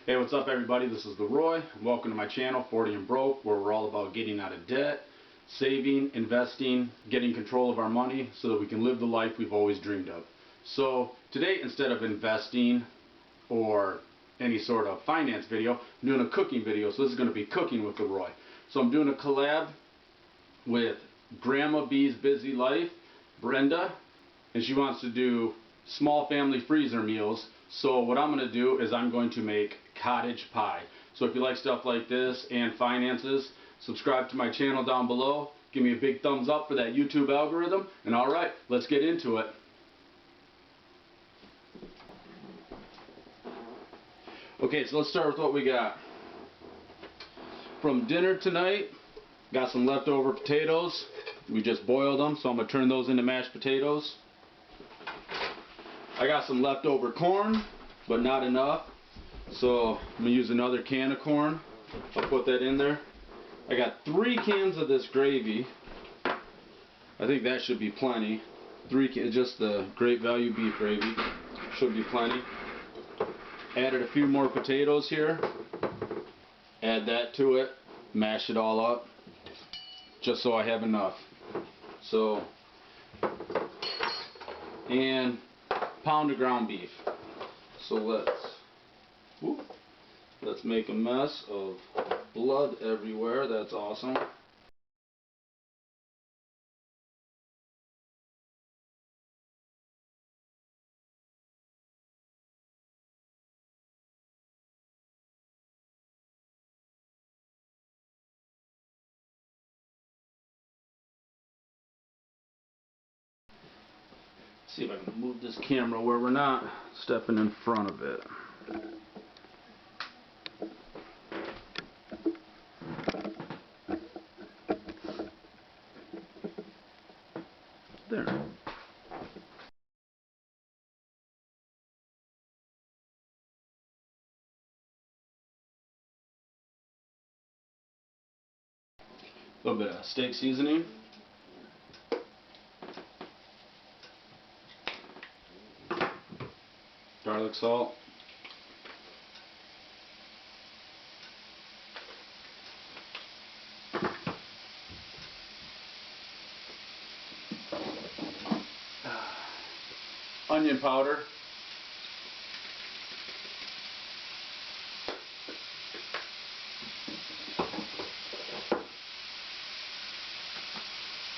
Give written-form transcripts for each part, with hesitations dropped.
Hey, what's up everybody? This is Leroy. Welcome to my channel, 40 and Broke, where we're all about getting out of debt, saving, investing, getting control of our money so that we can live the life we've always dreamed of. So today, instead of investing or any sort of finance video, I'm doing a cooking video. So this is going to be cooking with Leroy. So I'm doing a collab with Grandma B's Busy Life, Brenda, and she wants to do small family freezer meals. So what I'm going to do is I'm going to make cottage pie. So if you like stuff like this and finances, subscribe to my channel down below. Give me a big thumbs up for that YouTube algorithm. And alright, let's get into it. Okay, so let's start with what we got. From dinner tonight, got some leftover potatoes. We just boiled them, so I'm going to turn those into mashed potatoes. I got some leftover corn, but not enough, so I'm going to use another can of corn. I'll put that in there. I got 3 cans of this gravy. I think that should be plenty. 3 cans, just the Great Value beef gravy. Should be plenty. Added a few more potatoes here. Add that to it. Mash it all up, just so I have enough. So, and pound of ground beef. So let's make a mess of blood everywhere. That's awesome. See if I can move this camera where we're not stepping in front of it. There. A little bit of steak seasoning. Garlic salt. Onion powder.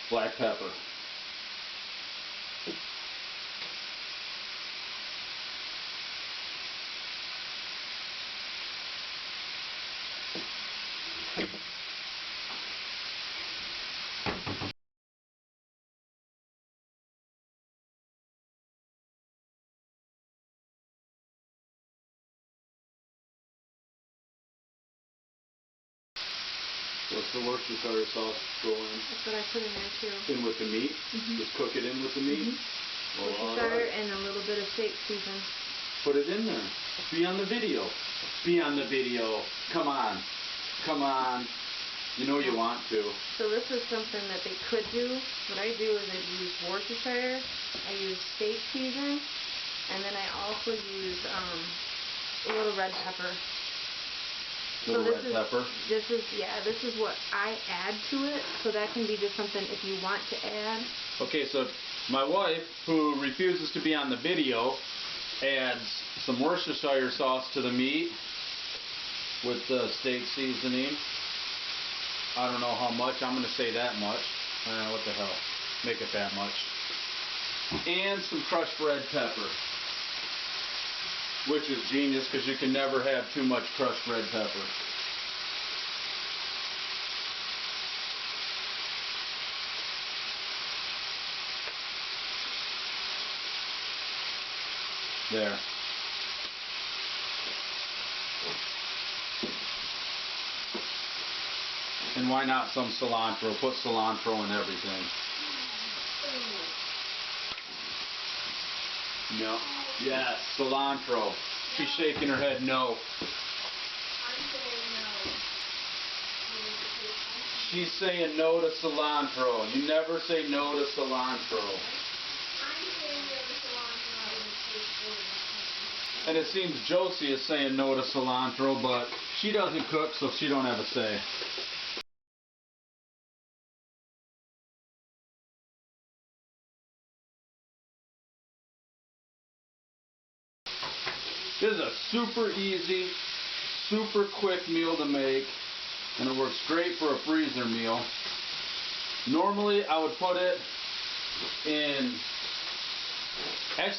Black pepper. What's the Worcestershire sauce go in? That's what I put in there too. In with the meat? Just cook it in with the meat? Worcestershire and a little bit of steak season. Put it in there. Be on the video. Be on the video. Come on. Come on. You know you want to. So this is something that they could do. What I do is I use Worcestershire, I use steak season, and then I also use a little red pepper. Pepper. This is what I add to it, so that can be just something if you want to add. Okay, so my wife, who refuses to be on the video, adds some Worcestershire sauce to the meat with the steak seasoning. I don't know how much. I'm going to say that much. What the hell? Make it that much. And some crushed red pepper. Which is genius because you can never have too much crushed red pepper. There. And why not some cilantro? Put cilantro in everything. No. Yes, cilantro. She's shaking her head no. I'm saying no. She's saying no to cilantro. You never say no to cilantro. I'm saying no to cilantro. And it seems Josie is saying no to cilantro, but she doesn't cook, so she don't have a say. This is a super easy, super quick meal to make, and it works great for a freezer meal. Normally I would put it in,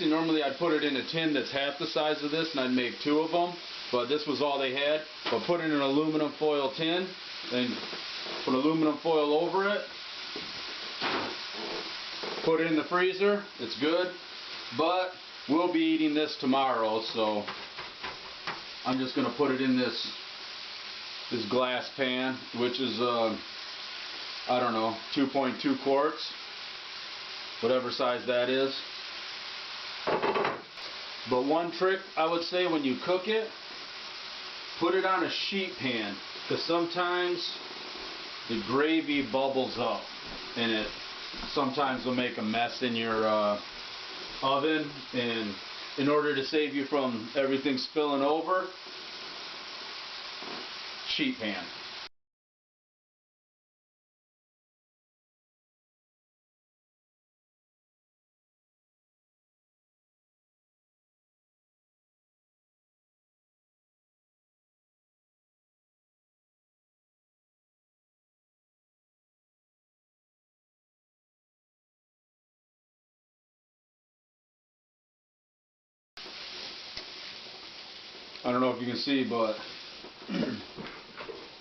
normally I'd put it in a tin that's half the size of this, and I'd make 2 of them, but this was all they had. But put it in an aluminum foil tin, then put aluminum foil over it, put it in the freezer, it's good. But we'll be eating this tomorrow, so I'm just going to put it in this glass pan, which is, I don't know, 2.2 quarts, whatever size that is. But one trick I would say when you cook it, put it on a sheet pan, because sometimes the gravy bubbles up, and it sometimes will make a mess in your oven, and in order to save you from everything spilling over, sheet pan. I don't know if you can see, but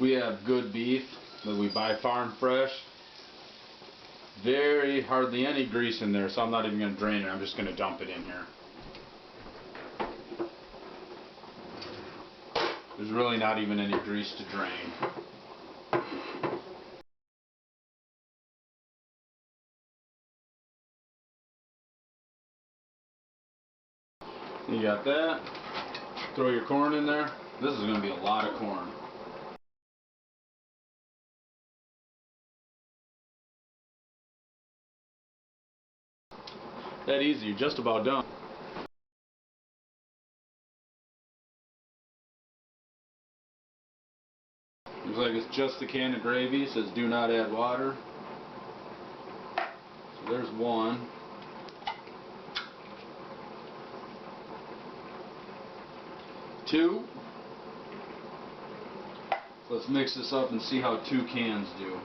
we have good beef that we buy farm fresh. Hardly any grease in there, so I'm not even going to drain it. I'm just going to dump it in here. There's really not even any grease to drain. You got that. Throw your corn in there. This is going to be a lot of corn. That easy, you're just about done. Looks like it's just a can of gravy. It says do not add water. So there's one. Two. So let's mix this up and see how 2 cans do.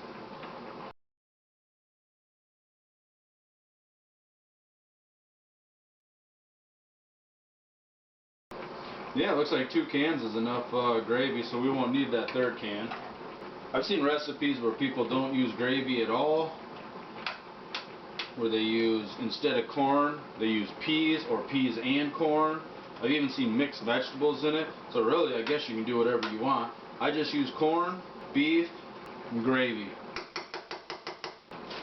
Yeah, it looks like 2 cans is enough gravy, so we won't need that 3rd can. I've seen recipes where people don't use gravy at all, where they use, instead of corn, they use peas or peas and corn. I've even seen mixed vegetables in it, so really I guess you can do whatever you want. I just use corn, beef, and gravy.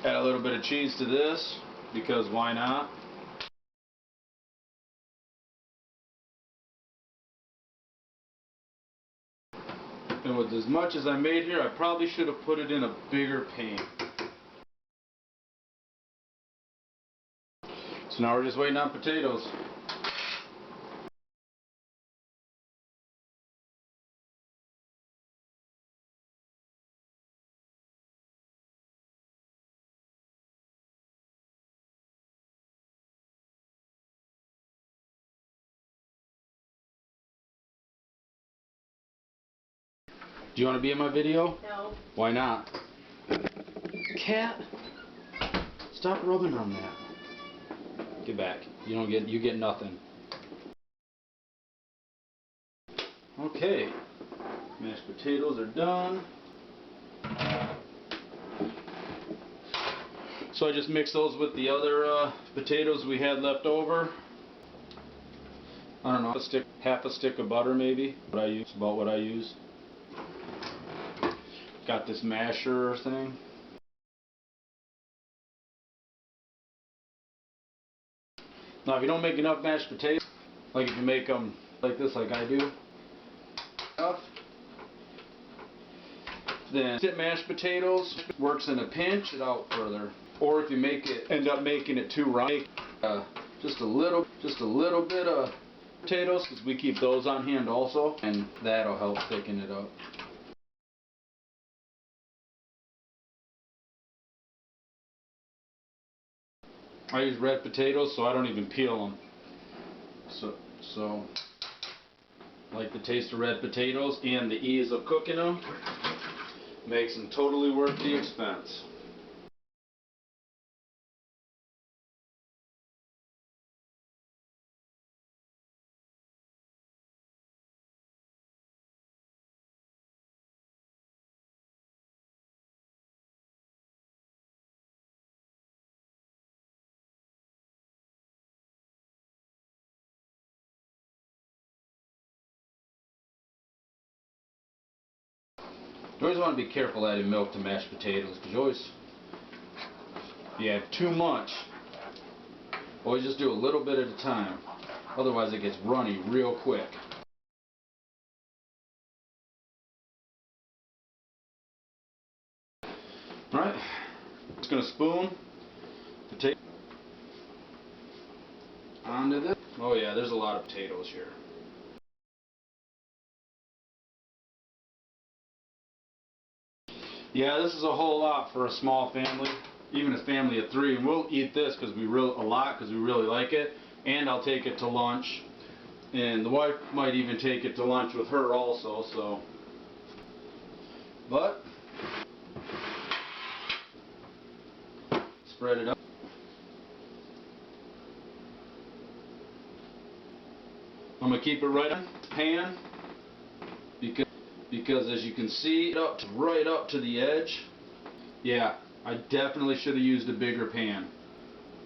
Add a little bit of cheese to this, because why not? And with as much as I made here, I probably should have put it in a bigger pan. So now we're just waiting on potatoes. Do you want to be in my video? No. Why not? Cat, stop rubbing on that. Get back. You get nothing. Okay. Mashed potatoes are done. So I just mixed those with the other potatoes we had left over. I don't know, half a stick of butter maybe. About what I use. Got this masher thing. Now if you don't make enough mashed potatoes, like if you make them like this like I do, then mashed potatoes works in a pinch it out further. Or if you end up making it too round, just a little bit of potatoes, because we keep those on hand also, and that'll help thicken it up. I use red potatoes, so I don't even peel them. So like the taste of red potatoes and the ease of cooking them makes them totally worth the expense. You always want to be careful adding milk to mashed potatoes, because if you add too much, always just do a little bit at a time. Otherwise it gets runny real quick. Alright, just going to spoon potato onto this. Oh yeah, there's a lot of potatoes here. Yeah, this is a whole lot for a small family, even a family of 3, and we'll eat this because we really like it, and I'll take it to lunch, and the wife might even take it to lunch with her also. So, but spread it up. I'm gonna keep it right in the pan because as you can see, right up to the edge. Yeah, I definitely should have used a bigger pan,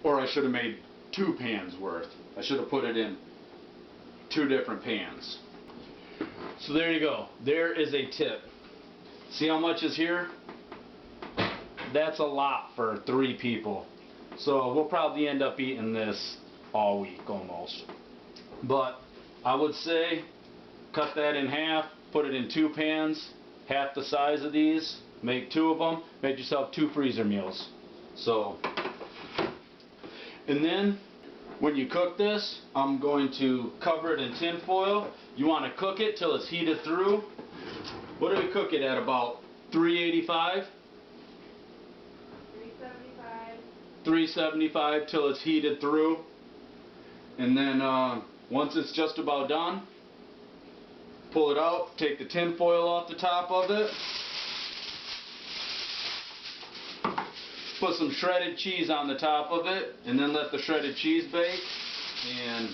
or I should have made 2 pans worth. I should have put it in 2 different pans. So there you go. There is a tip. See how much is here? That's a lot for 3 people. So we'll probably end up eating this all week almost. But I would say cut that in half, put it in 2 pans, half the size of these, make 2 of them, make yourself 2 freezer meals. So, and then when you cook this, I'm going to cover it in tin foil. You want to cook it till it's heated through. What do we cook it at, about 385? 375. 375 till it's heated through. And then once it's just about done, pull it out, take the tin foil off the top of it, put some shredded cheese on the top of it, and then let the shredded cheese bake. And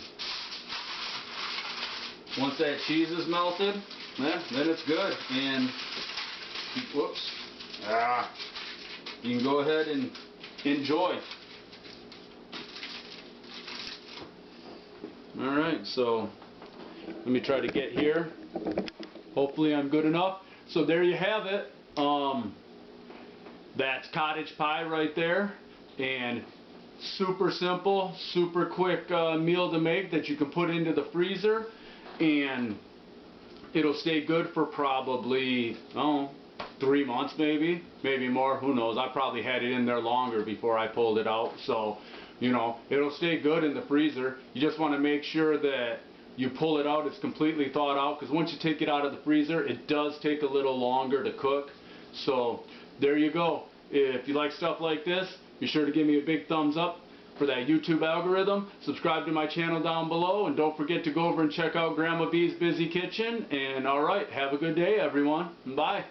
once that cheese is melted, then it's good. And whoops, you can go ahead and enjoy. Alright, so let me try to get here. Hopefully I'm good enough. So there you have it. That's cottage pie right there. And super simple, super quick meal to make that you can put into the freezer. And it'll stay good for probably, 3 months maybe more, who knows. I probably had it in there longer before I pulled it out. So, you know, it'll stay good in the freezer. You just want to make sure that you pull it out, it's completely thawed out, because once you take it out of the freezer, it does take a little longer to cook. So there you go. If you like stuff like this, be sure to give me a big thumbs up for that YouTube algorithm. Subscribe to my channel down below, and don't forget to go over and check out Grandma B's Busy Kitchen. And alright, have a good day everyone. Bye.